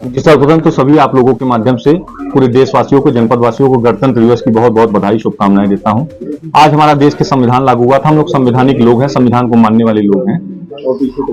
जी सर्वप्रथम तो सभी आप लोगों के माध्यम से पूरे देशवासियों को, जनपद वासियों को गणतंत्र दिवस की बहुत बहुत बधाई, शुभकामनाएं देता हूं। आज हमारा देश के संविधान लागू हुआ था। हम लोग संवैधानिक लोग हैं, संविधान को मानने वाले लोग हैं।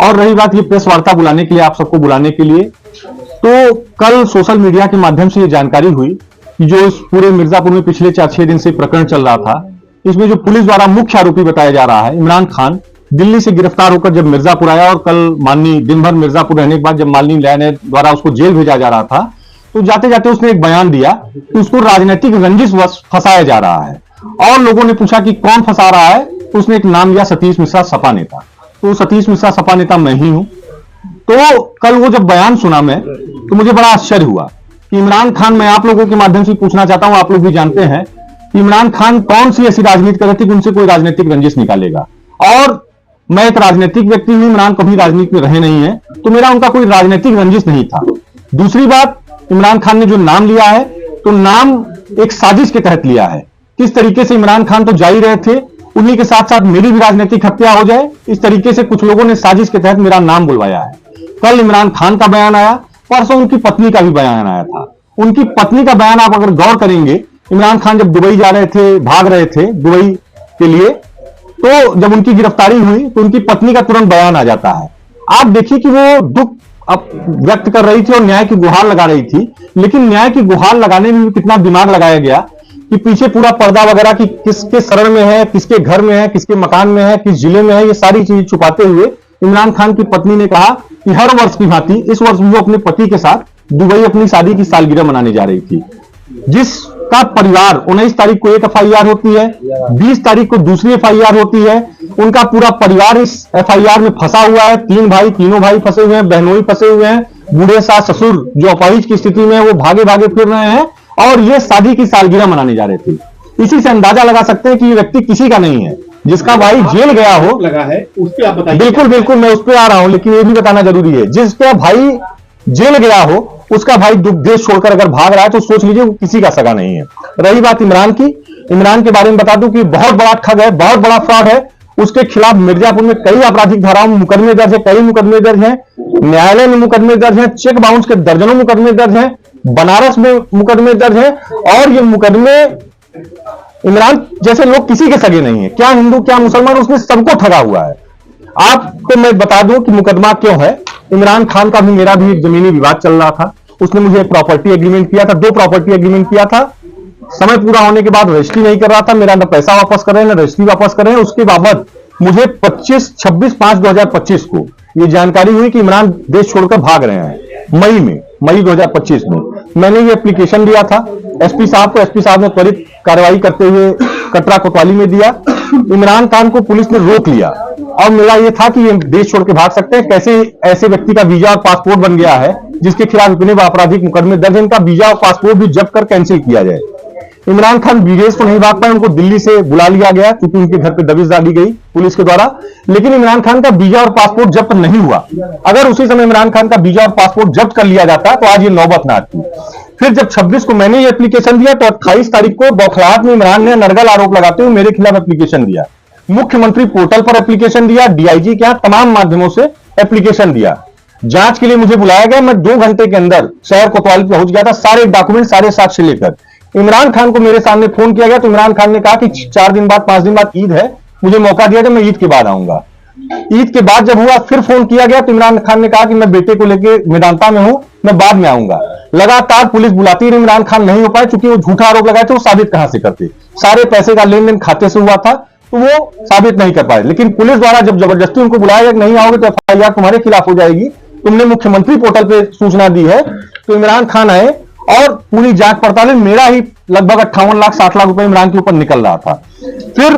और रही बात ये प्रेस वार्ता बुलाने के लिए, आप सबको बुलाने के लिए, तो कल सोशल मीडिया के माध्यम से ये जानकारी हुई कि जो इस पूरे मिर्जापुर में पिछले 4-6 दिन से प्रकरण चल रहा था, इसमें जो पुलिस द्वारा मुख्य आरोपी बताया जा रहा है इमरान खान, दिल्ली से गिरफ्तार होकर जब मिर्जापुर आया और कल माननीय दिन भर मिर्जापुर रहने के बाद जब माननीय न्यायालय द्वारा उसको जेल भेजा जा रहा था, तो जाते जाते उसने एक बयान दिया कि उसको राजनीतिक रंजिश फंसाया जा रहा है। और लोगों ने पूछा कि कौन फंसा रहा है, तो उसने एक नाम लिया, सतीश मिश्रा सपा नेता। तो सतीश मिश्रा सपा नेता मैं ही हूं। तो कल वो जब बयान सुना मैं, तो मुझे बड़ा आश्चर्य हुआ कि इमरान खान, मैं आप लोगों के माध्यम से पूछना चाहता हूं, आप लोग भी जानते हैं कि इमरान खान कौन सी ऐसी राजनीति कर रहे थे कि उनसे कोई राजनीतिक रंजिश निकालेगा। और मैं एक राजनीतिक व्यक्ति हूं, इमरान कभी राजनीति में रहे नहीं है, तो मेरा उनका कोई राजनीतिक रंजिश नहीं था। दूसरी बात, इमरान खान ने जो नाम लिया है, तो नाम एक साजिश के तहत लिया है। किस तरीके से इमरान खान तो जा ही रहे थे, उन्हीं के साथ साथ मेरी भी राजनीतिक हत्या हो जाए, इस तरीके से कुछ लोगों ने साजिश के तहत मेरा नाम बुलवाया है। कल इमरान खान का बयान आया, परसों उनकी पत्नी का भी बयान आया था। उनकी पत्नी का बयान आप अगर गौर करेंगे, इमरान खान जब दुबई जा रहे थे, भाग रहे थे दुबई के लिए, तो जब उनकी गिरफ्तारी हुई तो उनकी पत्नी का तुरंत बयान आ जाता है। आप देखिए कि वो दुख व्यक्त कर रही थी और न्याय की गुहार लगा रही थी, लेकिन न्याय की गुहार लगाने में भी कितना दिमाग लगाया गया कि पीछे पूरा पर्दा वगैरह कि किसके शरण में है, किसके घर में है, किसके मकान में है, किस जिले में है, ये सारी चीज छुपाते हुए इमरान खान की पत्नी ने कहा कि हर वर्ष की भांति इस वर्ष वो अपने पति के साथ दुबई अपनी शादी की सालगिरह मनाने जा रही थी। जिसका परिवार 19 तारीख को एक एफआईआर होती है, 20 तारीख को दूसरी एफआईआर होती है, उनका पूरा परिवार इस एफआईआर में फंसा हुआ है। तीनों भाई फंसे हुए हैं, बहनोई फंसे हुए हैं, बूढ़े सास ससुर जो अपाहिज की स्थिति में है वो भागे भागे फिर रहे हैं, और ये शादी की सालगिरह मनाने जा रहे थे। इसी से अंदाजा लगा सकते हैं कि ये व्यक्ति किसी का नहीं है, जिसका भाई जेल गया हो। लगा है उस पर आप बताइए। बिल्कुल बिल्कुल, मैं उस पर आ रहा हूं, लेकिन ये भी बताना जरूरी है, जिसका भाई जेल गया हो, उसका भाई देश छोड़कर अगर भाग रहा है तो सोच लीजिए वो किसी का सगा नहीं है। रही बात इमरान की, इमरान के बारे में बता दूं कि बहुत बड़ा ठग है, बहुत बड़ा फ्रॉड है। उसके खिलाफ मिर्जापुर में कई आपराधिक धाराओं में मुकदमे दर्ज है, कई मुकदमे दर्ज हैं, न्यायालय में मुकदमे दर्ज हैं, चेक बाउंस के दर्जनों मुकदमे दर्ज हैं, बनारस में मुकदमे दर्ज हैं। और ये मुकदमे, इमरान जैसे लोग किसी के सगे नहीं है, क्या हिंदू क्या मुसलमान, उसने सबको ठगा हुआ है। आपको मैं बता दूं कि मुकदमा क्यों है। इमरान खान का भी मेरा भी एक जमीनी विवाद चल रहा था। उसने मुझे एक प्रॉपर्टी एग्रीमेंट किया था, 2 प्रॉपर्टी एग्रीमेंट किया था। समय पूरा होने के बाद रजिस्ट्री नहीं कर रहा था, मेरा न पैसा वापस कर रहे हैं, न रजिस्ट्री वापस कर रहे हैं। उसके बाबत मुझे 26/5/2025 को यह जानकारी हुई कि इमरान देश छोड़कर भाग रहे हैं। मई 2025 में मैंने ये एप्लीकेशन दिया था एसपी साहब को। एसपी साहब ने त्वरित कार्रवाई करते हुए कटरा कोतवाली में दिया। इमरान खान को पुलिस ने रोक लिया और मेरा ये था कि ये देश छोड़ के भाग सकते हैं। कैसे ऐसे व्यक्ति का वीजा और पासपोर्ट बन गया है जिसके खिलाफ इतने आपराधिक मुकदमे दर्ज, इनका वीजा और पासपोर्ट भी जब्त कर कैंसिल किया जाए। इमरान खान विदेश तो नहीं भाग पाए, उनको दिल्ली से बुला लिया गया क्योंकि उनके घर पे दबिश डाली गई पुलिस के द्वारा, लेकिन इमरान खान का वीजा और पासपोर्ट जब्त नहीं हुआ। अगर उसी समय इमरान खान का वीजा और पासपोर्ट जब्त कर लिया जाता तो आज ये नौबत ना आती। फिर जब 26 को मैंने ये एप्लीकेशन दिया तो 28 तारीख को बौखलाहट में इमरान ने नरगल आरोप लगाते हुए मेरे खिलाफ एप्लीकेशन दिया। मुख्यमंत्री पोर्टल पर एप्लीकेशन दिया, डीआईजी के यहाँ तमाम माध्यमों से एप्लीकेशन दिया। जांच के लिए मुझे बुलाया गया, मैं 2 घंटे के अंदर शहर कोतवाली पहुंच गया था, सारे डॉक्यूमेंट सारे साक्ष्य लेकर। इमरान खान को मेरे सामने फोन किया गया तो इमरान खान ने कहा कि 4 दिन बाद 5 दिन बाद ईद है, मुझे मौका दिया जब मैं ईद के बाद आऊंगा। ईद के बाद जब हुआ फिर फोन किया गया तो इमरान खान ने कहा कि मैं बेटे को लेकर मेदांता में हूं, मैं बाद में आऊंगा। लगातार पुलिस बुलाती रही, इमरान खान नहीं हो पाए क्योंकि वो झूठा आरोप लगाए थे, वो साबित कहां से करते। सारे पैसे का लेन देन खाते से हुआ था तो वो साबित नहीं कर पाए। लेकिन पुलिस द्वारा जब जबरदस्ती उनको बुलाया गया, नहीं आओगे तो एफआईआर तुम्हारे खिलाफ हो जाएगी, तुमने मुख्यमंत्री पोर्टल पे सूचना दी है, तो इमरान खान आए और पूरी जांच पड़ताल में मेरा ही लगभग 58 लाख 60 लाख रुपए इमरान के ऊपर निकल रहा था। फिर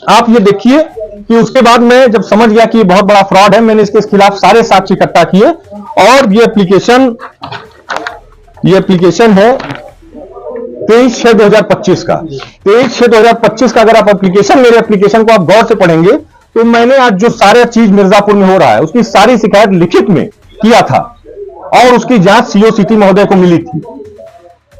आप ये देखिए कि उसके बाद मैं जब समझ गया कि ये बहुत बड़ा फ्रॉड है, मैंने इसके खिलाफ सारे साक्ष्य इकट्ठा किए और ये एप्लीकेशन है 23/6/2025 का। 23/6/2025 का अगर आप मेरे एप्लीकेशन को आप गौर से पढ़ेंगे तो मैंने आज जो सारे चीज मिर्जापुर में हो रहा है उसकी सारी शिकायत लिखित में किया था और उसकी जांच सीओ सिटी महोदय को मिली थी।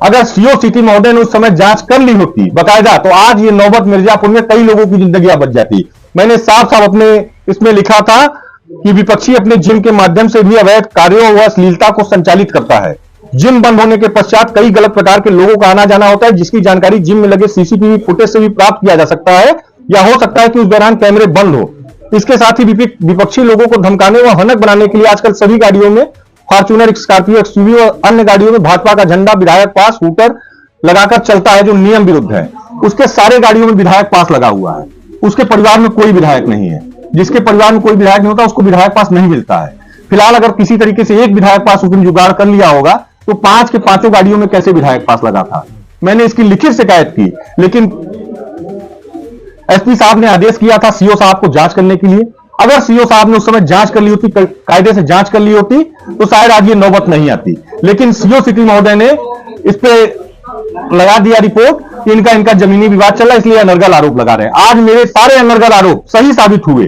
अगर सीओ सिटी महोदय ने उस समय जांच कर ली होती बकायदा तो आज ये नौबत मिर्जापुर में कई लोगों की जिंदगी बच जाती। मैंने साफ साफ अपने इसमें लिखा था कि विपक्षी अपने जिम के माध्यम से भी अवैध कार्यों व अश्लीलता को संचालित करता है। जिम बंद होने के पश्चात कई गलत प्रकार के लोगों का आना जाना होता है, जिसकी जानकारी जिम में लगे सीसीटीवी फुटेज से भी प्राप्त किया जा सकता है, या हो सकता है कि उस दौरान कैमरे बंद हो। इसके साथ ही विपक्षी लोगों को धमकाने व हनक बनाने के लिए आजकल सभी गाड़ियों में फॉर्च्यूनर, स्कॉर्पियो, एक्सयूवी और अन्य गाड़ियों में भाजपा का झंडा, विधायक पास, हूटर लगाकर चलता है, जो नियम विरुद्ध है। उसके सारे गाड़ियों में विधायक पास लगा हुआ है। उसके परिवार में कोई विधायक नहीं है। जिसके परिवार में कोई विधायक नहीं होता उसको विधायक पास नहीं मिलता है। फिलहाल अगर किसी तरीके से एक विधायक पास उसने जुगाड़ कर लिया होगा तो 5 के 5 गाड़ियों में कैसे विधायक पास लगा था। मैंने इसकी लिखित शिकायत की, लेकिन एसपी साहब ने आदेश किया था सीओ साहब को जांच करने के लिए। अगर सीओ साहब ने उस समय जांच कर ली होती, कायदे से जांच कर ली होती, तो शायद आज ये नौबत नहीं आती। लेकिन सीओ सिटी महोदय ने इस पे लगा दिया रिपोर्ट कि इनका जमीनी विवाद चल रहा है, इसलिए अनर्गल आरोप लगा रहे हैं। आज मेरे सारे अनर्गल आरोप सही साबित हुए।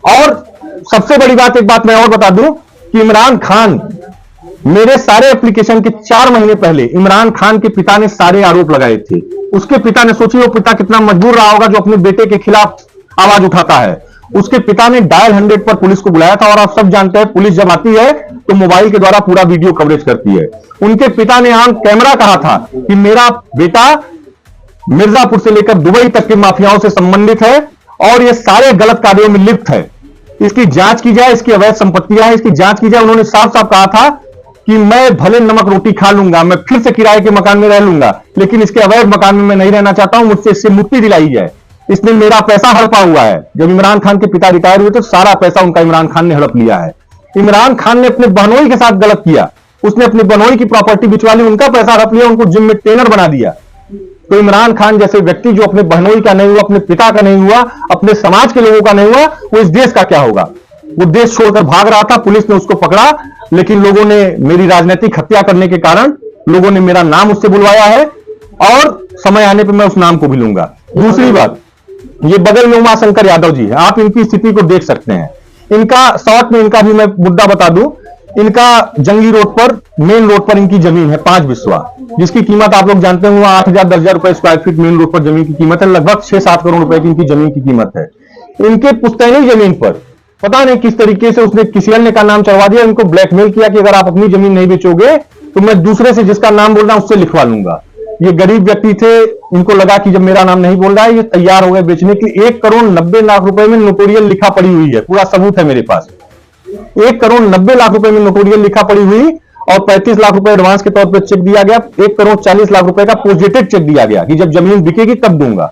और सबसे बड़ी बात, एक बात मैं और बता दूं कि इमरान खान, मेरे सारे एप्लीकेशन के 4 महीने पहले इमरान खान के पिता ने सारे आरोप लगाए थे। उसके पिता ने, सोचिए वो पिता कितना मजबूर रहा होगा जो अपने बेटे के खिलाफ आवाज उठाता है। उसके पिता ने डायल 100 पर पुलिस को बुलाया था, और आप सब जानते हैं पुलिस जब आती है तो मोबाइल के द्वारा पूरा वीडियो कवरेज करती है। उनके पिता ने ऑन कैमरा कहा था कि मेरा बेटा मिर्जापुर से लेकर दुबई तक के माफियाओं से संबंधित है और ये सारे गलत कार्यों में लिप्त है। इसकी जांच की जाए, इसकी अवैध संपत्तियां हैं, इसकी जांच की जाए। उन्होंने साफ साफ कहा था कि मैं भले नमक रोटी खा लूंगा, मैं फिर से किराए के मकान में रह लूंगा, लेकिन इसके अवैध मकान में मैं नहीं रहना चाहता हूं, मुझसे इससे मुक्ति दिलाई जाए। इसने मेरा पैसा हड़पा हुआ है। जब इमरान खान के पिता रिटायर हुए तो सारा पैसा उनका इमरान खान ने हड़प लिया है। इमरान खान ने अपने बहनोई के साथ गलत किया। उसने अपनी बहनोई की प्रॉपर्टी बिचवा ली, उनका पैसा हड़प लिया, उनको जिम में ट्रेनर बना दिया। तो इमरान खान जैसे व्यक्ति जो अपने बहनोई का नहीं हुआ, अपने पिता का नहीं हुआ, अपने समाज के लोगों का नहीं हुआ, वो इस देश का क्या होगा। वो देश छोड़कर भाग रहा था, पुलिस ने उसको पकड़ा, लेकिन लोगों ने मेरी राजनीतिक हत्या करने के कारण लोगों ने मेरा नाम उससे बुलवाया है, और समय आने पर मैं उस नाम को भी लूंगा। दूसरी बात, ये बगल में उमाशंकर यादव जी है, आप इनकी स्थिति को देख सकते हैं। इनका शॉर्ट में इनका भी मैं मुद्दा बता दूं, इनका जंगी रोड पर, मेन रोड पर इनकी जमीन है 5 बिस्वा, जिसकी कीमत आप लोग जानते हैं 8,000-10,000 रुपए स्क्वायर फीट मेन रोड पर जमीन की कीमत है। लगभग 6-7 करोड़ रुपए की इनकी जमीन की कीमत है। इनके पुश्तैनी जमीन पर पता नहीं किस तरीके से उसने किसी अन्य का नाम चढ़वा दिया, इनको ब्लैकमेल किया कि अगर आप अपनी जमीन नहीं बेचोगे तो मैं दूसरे से जिसका नाम बोल रहा हूं उससे लिखवा लूंगा। ये गरीब व्यक्ति थे, इनको लगा कि जब मेरा नाम नहीं बोल रहा है, ये तैयार हो गए बेचने के लिए। 1 करोड़ 90 लाख रुपए में नोटोरियल लिखा पड़ी हुई है, पूरा सबूत है मेरे पास। 1 करोड़ 90 लाख रुपए में नोटोरियल लिखा पड़ी हुई, और 35 लाख रुपए एडवांस के तौर पर चेक दिया गया। 1 करोड़ 40 लाख रुपए का पॉजिटिव चेक दिया गया कि जब जमीन बिकेगी तब दूंगा।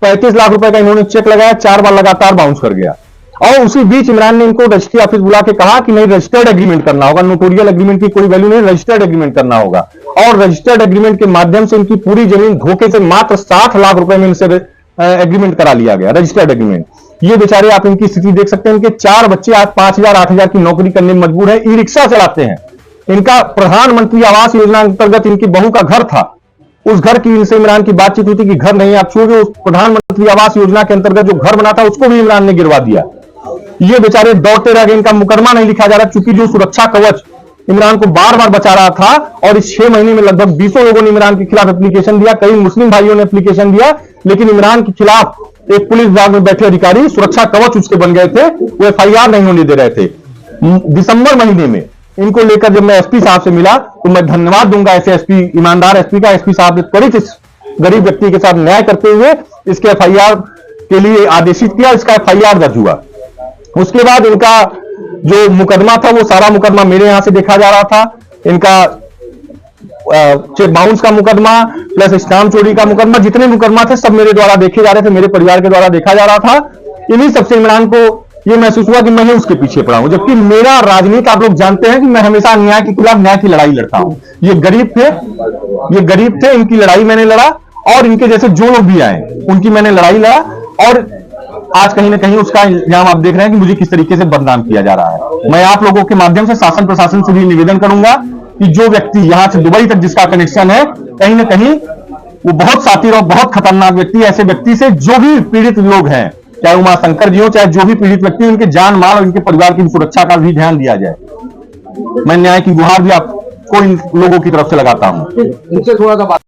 35 लाख रुपए का इन्होंने चेक लगाया, 4 बार लगातार बाउंस कर गया। और उसी बीच इमरान ने इनको रजिस्ट्री ऑफिस बुला के कहा कि नहीं, रजिस्टर्ड एग्रीमेंट करना होगा, नोटोरियल एग्रीमेंट की कोई वैल्यू नहीं, रजिस्टर्ड एग्रीमेंट करना होगा। और रजिस्टर्ड एग्रीमेंट के माध्यम से इनकी पूरी जमीन धोखे से मात्र 60 लाख रुपए में इनसे एग्रीमेंट करा लिया गया, रजिस्टर्ड एग्रीमेंट। ये बेचारे, आप इनकी स्थिति देख सकते हैं। इनके 4 बच्चे आज 5,000-8,000 की नौकरी करने में मजबूर है, ई रिक्शा चलाते हैं। इनका प्रधानमंत्री आवास योजना अंतर्गत इनकी बहू का घर था, उस घर की इनसे इमरान की बातचीत हुई थी कि घर नहीं आप छोड़िए। उस प्रधानमंत्री आवास योजना के अंतर्गत जो घर बना था उसको भी इमरान ने गिरवा दिया। ये बेचारे दौड़ते रह गए, इनका मुकदमा नहीं लिखा जा रहा, क्योंकि जो सुरक्षा कवच इमरान को बार बार बचा रहा था। और इस 6 महीने में लगभग 20 लोगों ने इमरान के खिलाफ एप्लीकेशन दिया, कई मुस्लिम भाइयों ने एप्लीकेशन दिया, लेकिन इमरान के खिलाफ एक पुलिस विभाग में बैठे अधिकारी सुरक्षा कवच उसके बन गए थे, वो FIR नहीं होने दे रहे थे। दिसंबर महीने में इनको लेकर जब मैं एसपी साहब से मिला तो मैं धन्यवाद दूंगा ऐसे एसपी, ईमानदार एसपी का। एसपी साहब ने त्वरित इस गरीब व्यक्ति के साथ न्याय करते हुए इसके FIR के लिए आदेशित किया, इसका FIR दर्ज हुआ। उसके बाद इनका जो मुकदमा था वो सारा मुकदमा मेरे यहां से देखा जा रहा था। इनका चेक बाउंस का मुकदमा प्लस स्टाम्प चोरी का मुकदमा, जितने मुकदमा थे सब मेरे द्वारा देखे जा रहे थे, मेरे परिवार के द्वारा देखा जा रहा था। इन्हीं सबसे इमरान को ये महसूस हुआ कि मैं ही उसके पीछे पड़ा हूं, जबकि मेरा राजनीति आप लोग जानते हैं कि मैं हमेशा अन्याय के खिलाफ न्याय की लड़ाई लड़ता हूं। ये गरीब थे, इनकी लड़ाई मैंने लड़ा, और इनके जैसे जो लोग भी आए उनकी मैंने लड़ाई लड़ा। और आज कहीं ना कहीं उसका इल्जाम आप देख रहे हैं कि मुझे किस तरीके से बदनाम किया जा रहा है। मैं आप लोगों के माध्यम से शासन प्रशासन से भी निवेदन करूंगा कि जो व्यक्ति यहां से दुबई तक जिसका कनेक्शन है, कहीं ना कहीं वो बहुत शातिर और बहुत खतरनाक व्यक्ति है। ऐसे व्यक्ति से जो भी पीड़ित लोग हैं, चाहे उमाशंकर जी हो, चाहे जो भी पीड़ित व्यक्ति, उनके जान माल और उनके परिवार की सुरक्षा का भी ध्यान दिया जाए। मैं न्याय की गुहार भी आपको इन लोगों की तरफ से लगाता हूं। इनसे थोड़ा सा